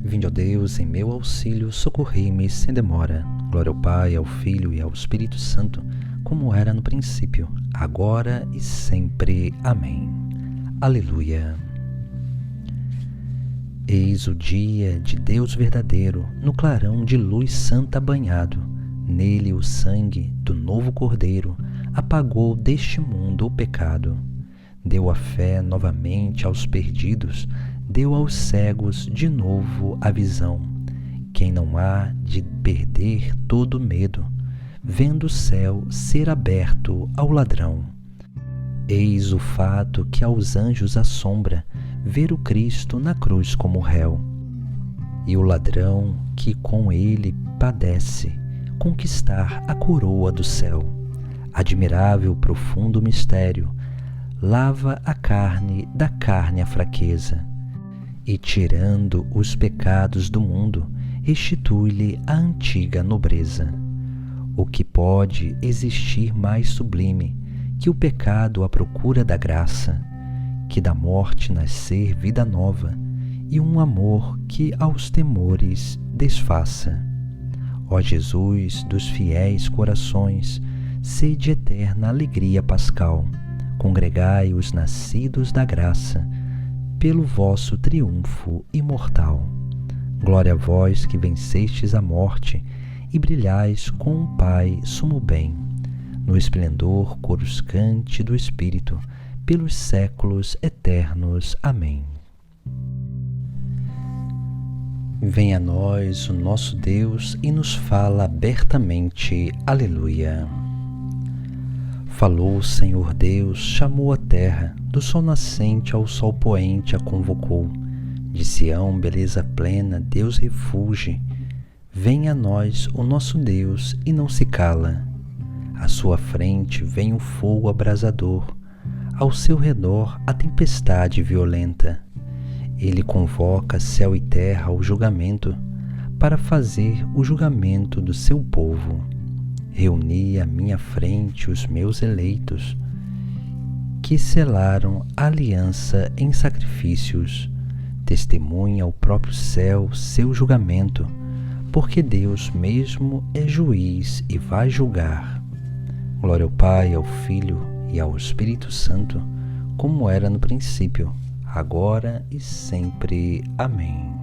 Vinde, ó Deus, em meu auxílio, socorrei-me sem demora. Glória ao Pai, ao Filho e ao Espírito Santo, como era no princípio, agora e sempre. Amém. Aleluia. Eis o dia de Deus verdadeiro, no clarão de luz santa banhado. Nele o sangue do novo Cordeiro apagou deste mundo o pecado. Deu a fé novamente aos perdidos, deu aos cegos de novo a visão. Quem não há de perder todo medo, vendo o céu ser aberto ao ladrão. Eis o fato que aos anjos assombra, ver o Cristo na cruz como réu. E o ladrão que com ele padece, conquistar a coroa do céu. Admirável profundo mistério, lava a carne da carne a fraqueza, e tirando os pecados do mundo, restitui-lhe a antiga nobreza. O que pode existir mais sublime que o pecado à procura da graça, que da morte nascer vida nova, e um amor que aos temores desfaça? Ó Jesus dos fiéis corações, sede eterna alegria pascal, congregai os nascidos da graça, pelo vosso triunfo imortal. Glória a vós que vencestes a morte e brilhais com o Pai sumo bem, no esplendor coruscante do Espírito, pelos séculos eternos. Amém. Venha a nós o nosso Deus e nos fala abertamente. Aleluia. Falou o Senhor Deus, chamou a terra, do sol nascente ao sol poente a convocou. De Sião, beleza plena, Deus refugie. Venha a nós o nosso Deus e não se cala. À sua frente vem o fogo abrasador, ao seu redor a tempestade violenta. Ele convoca céu e terra ao julgamento, para fazer o julgamento do seu povo. Reuni à minha frente os meus eleitos, que selaram a aliança em sacrifícios. Testemunha o próprio céu seu julgamento, porque Deus mesmo é juiz e vai julgar. Glória ao Pai, ao Filho e ao Espírito Santo, como era no princípio, agora e sempre. Amém.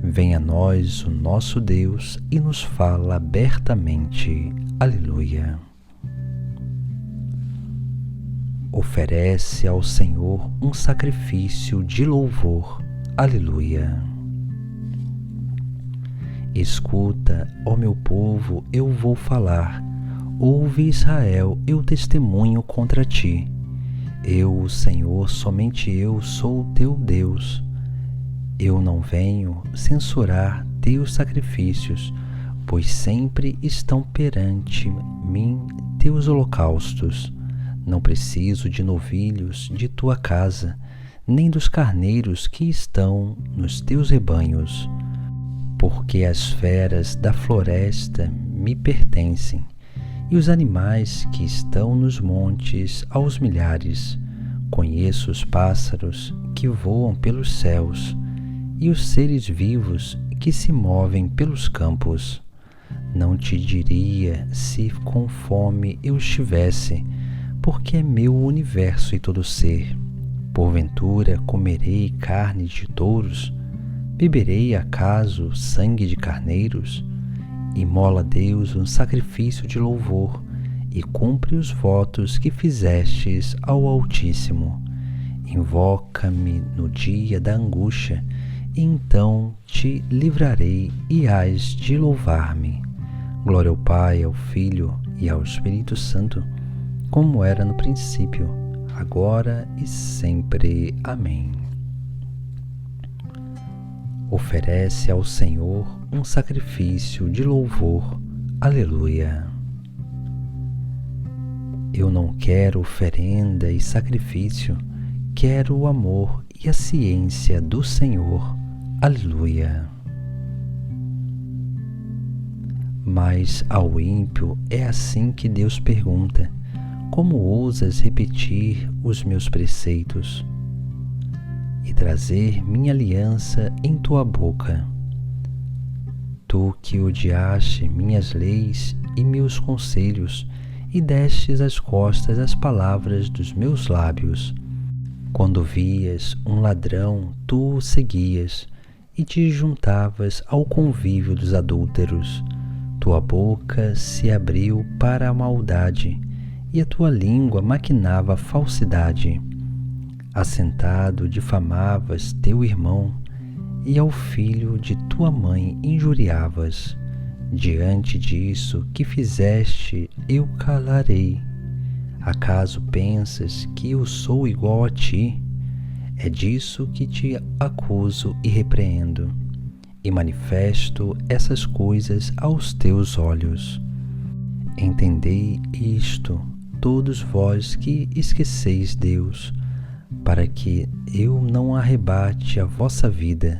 Venha a nós o nosso Deus e nos fala abertamente. Aleluia. Oferece ao Senhor um sacrifício de louvor. Aleluia. Escuta, ó meu povo, eu vou falar. Ouve, Israel, eu testemunho contra ti. Eu, o Senhor, somente eu, sou o teu Deus. Eu não venho censurar teus sacrifícios, pois sempre estão perante mim teus holocaustos. Não preciso de novilhos de tua casa, nem dos carneiros que estão nos teus rebanhos, porque as feras da floresta me pertencem, e os animais que estão nos montes aos milhares. Conheço os pássaros que voam pelos céus, e os seres vivos que se movem pelos campos. Não te diria se com fome eu estivesse, porque é meu o universo e todo ser. Porventura comerei carne de touros? Beberei acaso sangue de carneiros? Imola a Deus um sacrifício de louvor, e cumpre os votos que fizestes ao Altíssimo. Invoca-me no dia da angústia, e então te livrarei e hás de louvar-me. Glória ao Pai, ao Filho e ao Espírito Santo, como era no princípio, agora e sempre. Amém. Oferece ao Senhor um sacrifício de louvor. Aleluia. Eu não quero oferenda e sacrifício, quero o amor e a ciência do Senhor. Aleluia. Mas ao ímpio é assim que Deus pergunta: como ousas repetir os meus preceitos? e trazer minha aliança em tua boca. Tu que odiaste minhas leis e meus conselhos, e destes as costas às palavras dos meus lábios. Quando vias um ladrão, tu o seguias, e te juntavas ao convívio dos adúlteros. Tua boca se abriu para a maldade, e a tua língua maquinava a falsidade. Assentado difamavas teu irmão, e ao filho de tua mãe injuriavas. Diante disso que fizeste, eu calarei. Acaso pensas que eu sou igual a ti? É disso que te acuso e repreendo, e manifesto essas coisas aos teus olhos. Entendei isto, todos vós que esqueceis Deus, para que eu não arrebate a vossa vida,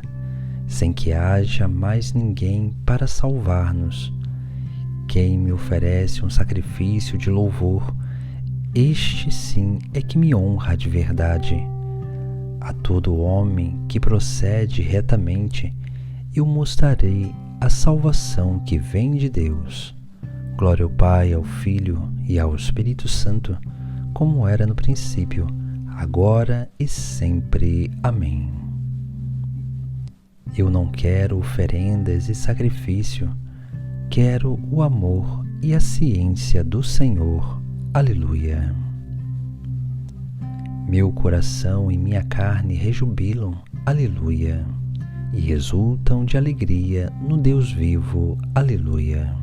sem que haja mais ninguém para salvar-nos. Quem me oferece um sacrifício de louvor, este sim é que me honra de verdade. A todo homem que procede retamente, eu mostrarei a salvação que vem de Deus. Glória ao Pai, ao Filho e ao Espírito Santo, como era no princípio, agora e sempre. Amém. Eu não quero oferendas e sacrifício, quero o amor e a ciência do Senhor. Aleluia. Meu coração e minha carne rejubilam, aleluia, e exultam de alegria no Deus vivo, aleluia.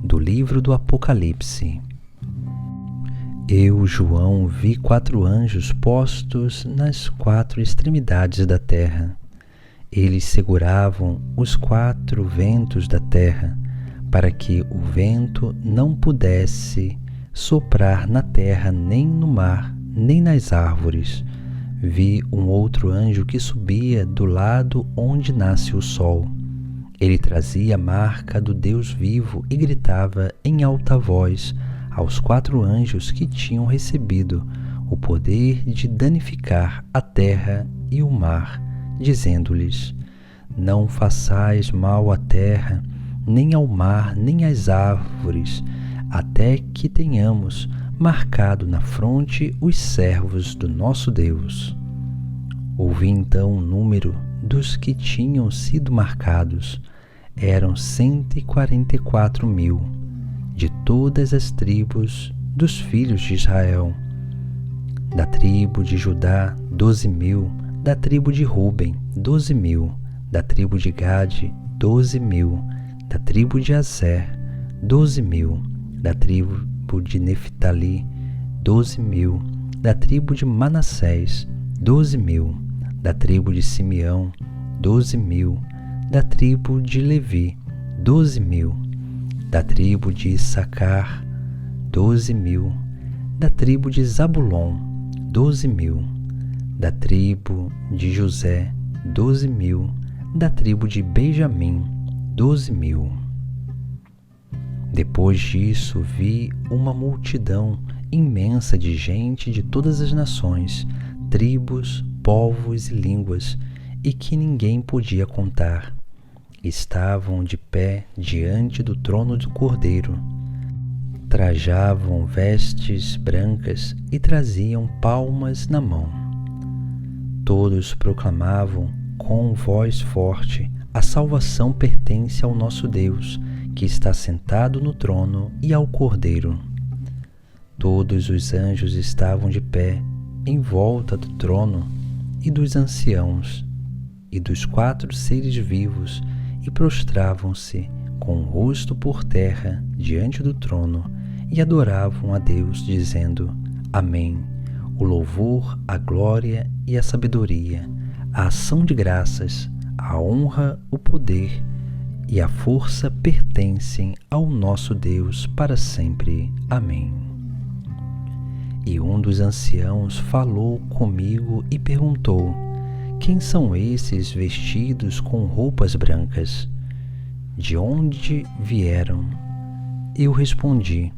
Do livro do Apocalipse. Eu, João, vi 4 anjos postos nas 4 extremidades da terra. Eles seguravam os 4 ventos da terra, para que o vento não pudesse soprar na terra, nem no mar, nem nas árvores. Vi um outro anjo que subia do lado onde nasce o sol. Ele trazia a marca do Deus vivo e gritava em alta voz aos 4 anjos que tinham recebido o poder de danificar a terra e o mar, dizendo-lhes: não façais mal à terra, nem ao mar, nem às árvores, até que tenhamos marcado na fronte os servos do nosso Deus. Ouvi então o número dos que tinham sido marcados. Eram 144.000, de todas as tribos dos filhos de Israel. Da tribo de Judá, 12.000, da tribo de Ruben, 12.000, da tribo de Gade, 12.000, da tribo de Aser, 12.000, da tribo de Neftali, 12.000, da tribo de Manassés, 12.000, da tribo de Simeão, 12.000, da tribo de Levi, 12.000, da tribo de Issacar, 12.000, da tribo de Zabulon, 12.000, da tribo de José, 12.000, da tribo de Benjamim, 12.000. Depois disso vi uma multidão imensa de gente de todas as nações, tribos, povos e línguas, e que ninguém podia contar. Estavam de pé diante do trono do Cordeiro. Trajavam vestes brancas e traziam palmas na mão. Todos proclamavam com voz forte: a salvação pertence ao nosso Deus, que está sentado no trono, e ao Cordeiro. Todos os anjos estavam de pé em volta do trono e dos anciãos e dos 4 seres vivos, e prostravam-se com o rosto por terra diante do trono e adoravam a Deus, dizendo: Amém. O louvor, a glória e a sabedoria, a ação de graças, a honra, o poder e a força pertencem ao nosso Deus para sempre. Amém. E um dos anciãos falou comigo e perguntou: quem são esses vestidos com roupas brancas? De onde vieram? Eu respondi: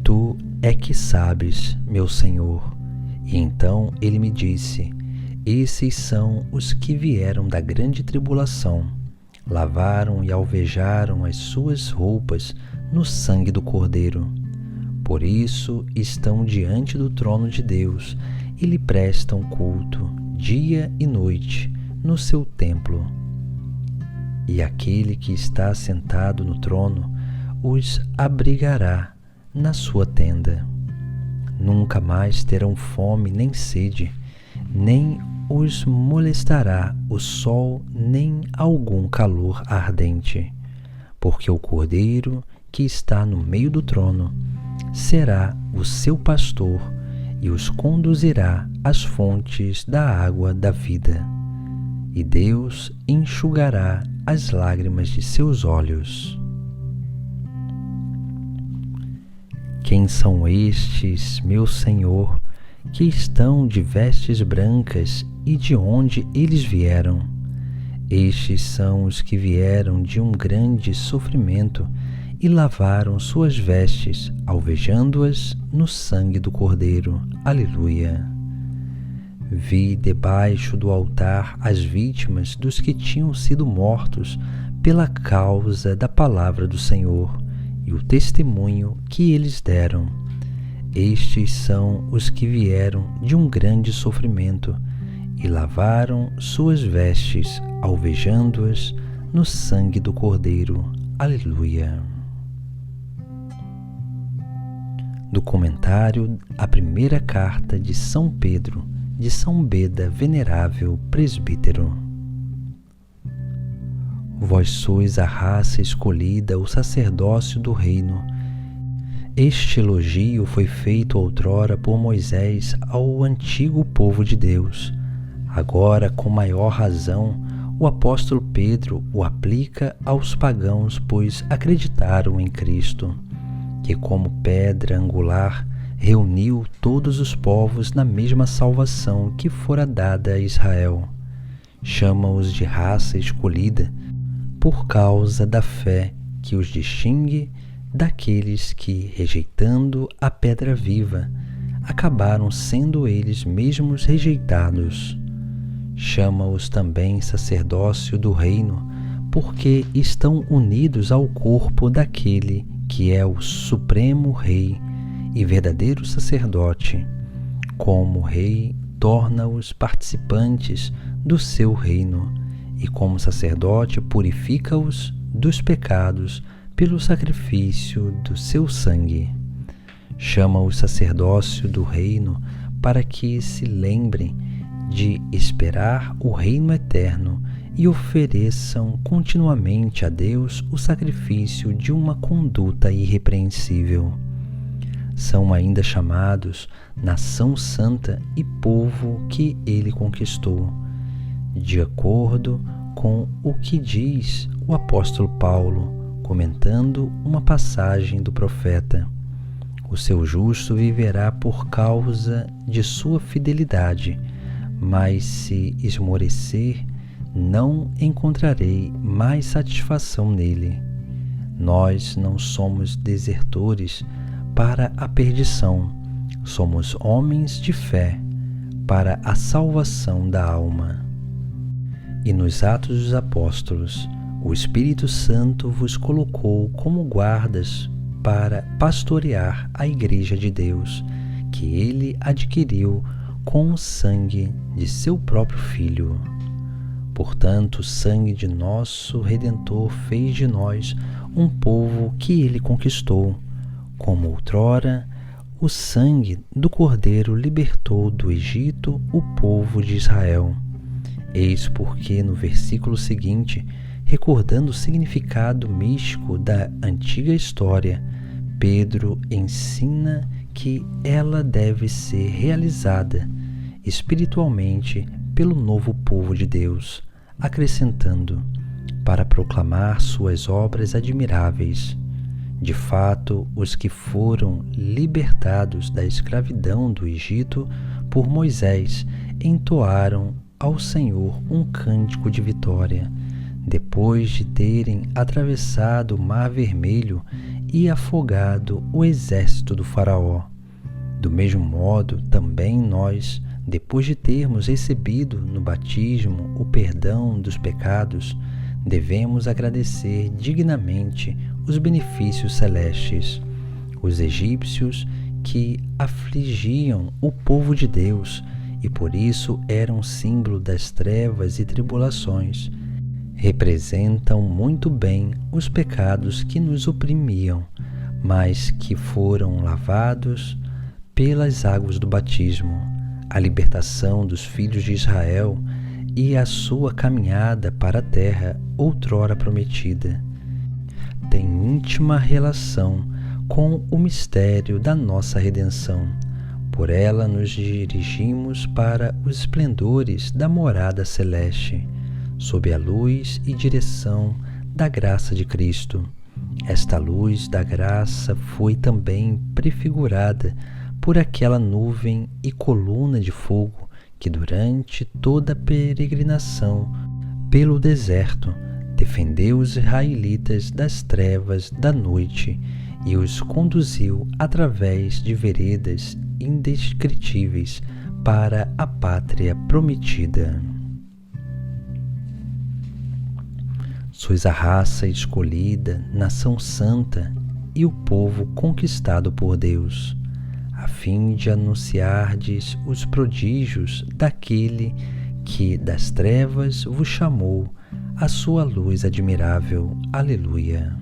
Tu é que sabes, meu Senhor? E então ele me disse: esses são os que vieram da grande tribulação, lavaram e alvejaram as suas roupas no sangue do Cordeiro. Por isso estão diante do trono de Deus e lhe prestam culto dia e noite no seu templo. E aquele que está sentado no trono os abrigará na sua tenda. Nunca mais terão fome nem sede, nem os molestará o sol nem algum calor ardente, porque o Cordeiro que está no meio do trono será o seu pastor e os conduzirá às fontes da água da vida, e Deus enxugará as lágrimas de seus olhos. Quem são estes, meu Senhor, que estão de vestes brancas, e de onde eles vieram? Estes são os que vieram de um grande sofrimento e lavaram suas vestes, alvejando-as no sangue do Cordeiro. Aleluia! Vi debaixo do altar as vítimas dos que tinham sido mortos pela causa da palavra do Senhor e o testemunho que eles deram. Estes são os que vieram de um grande sofrimento e lavaram suas vestes, alvejando-as no sangue do Cordeiro. Aleluia! Do comentário à primeira carta de São Pedro, de São Beda, venerável presbítero. Vós sois a raça escolhida, o sacerdócio do reino. Este elogio foi feito outrora por Moisés ao antigo povo de Deus. Agora, com maior razão, o apóstolo Pedro o aplica aos pagãos, pois acreditaram em Cristo, que como pedra angular reuniu todos os povos na mesma salvação que fora dada a Israel. Chama-os de raça escolhida por causa da fé que os distingue daqueles que, rejeitando a pedra viva, acabaram sendo eles mesmos rejeitados. Chama-os também sacerdócio do reino, porque estão unidos ao corpo daquele que é o supremo Rei e verdadeiro sacerdote. Como Rei, torna-os participantes do seu reino, e como sacerdote purifica-os dos pecados pelo sacrifício do seu sangue. Chama-os sacerdócio do reino para que se lembrem de esperar o reino eterno e ofereçam continuamente a Deus o sacrifício de uma conduta irrepreensível. São ainda chamados nação santa e povo que ele conquistou, de acordo com o que diz o apóstolo Paulo, comentando uma passagem do profeta: o seu justo viverá por causa de sua fidelidade, mas se esmorecer, não encontrarei mais satisfação nele. Nós não somos desertores para a perdição, somos homens de fé para a salvação da alma. E nos Atos dos Apóstolos, o Espírito Santo vos colocou como guardas para pastorear a Igreja de Deus, que ele adquiriu com o sangue de seu próprio Filho. Portanto, o sangue de nosso Redentor fez de nós um povo que ele conquistou, como outrora o sangue do Cordeiro libertou do Egito o povo de Israel. Eis porque no versículo seguinte, recordando o significado místico da antiga história, Pedro ensina que ela deve ser realizada espiritualmente pelo novo povo de Deus, acrescentando: para proclamar suas obras admiráveis. De fato, os que foram libertados da escravidão do Egito por Moisés entoaram ao Senhor um cântico de vitória, depois de terem atravessado o Mar Vermelho e afogado o exército do Faraó. Do mesmo modo, também nós, depois de termos recebido no batismo o perdão dos pecados, devemos agradecer dignamente os benefícios celestes. Os egípcios, que afligiam o povo de Deus e por isso eram símbolo das trevas e tribulações, representam muito bem os pecados que nos oprimiam, mas que foram lavados pelas águas do batismo, a libertação dos filhos de Israel e a sua caminhada para a terra outrora prometida. Tem íntima relação com o mistério da nossa redenção. Por ela nos dirigimos para os esplendores da morada celeste, sob a luz e direção da graça de Cristo. Esta luz da graça foi também prefigurada por aquela nuvem e coluna de fogo que durante toda a peregrinação pelo deserto defendeu os israelitas das trevas da noite e os conduziu através de veredas indescritíveis para a pátria prometida. Sois a raça escolhida, nação santa e o povo conquistado por Deus, a fim de anunciardes os prodígios daquele que das trevas vos chamou à sua luz admirável. Aleluia!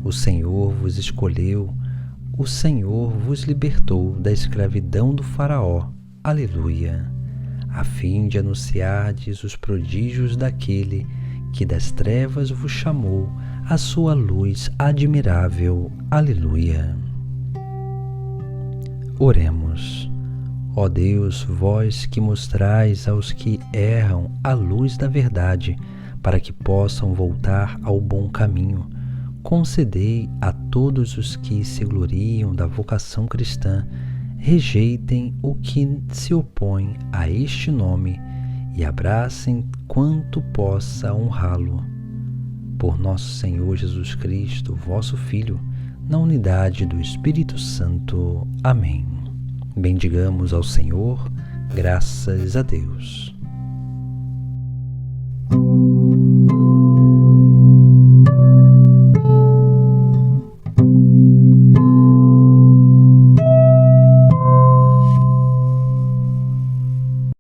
O Senhor vos escolheu, o Senhor vos libertou da escravidão do Faraó. Aleluia! A fim de anunciardes os prodígios daquele que das trevas vos chamou à sua luz admirável. Aleluia! Oremos. Ó Deus, vós que mostrais aos que erram a luz da verdade, para que possam voltar ao bom caminho, concedei a todos os que se gloriam da vocação cristã, rejeitem o que se opõe a este nome e abracem quanto possa honrá-lo. Por nosso Senhor Jesus Cristo, vosso Filho, na unidade do Espírito Santo. Amém. Bendigamos ao Senhor, graças a Deus.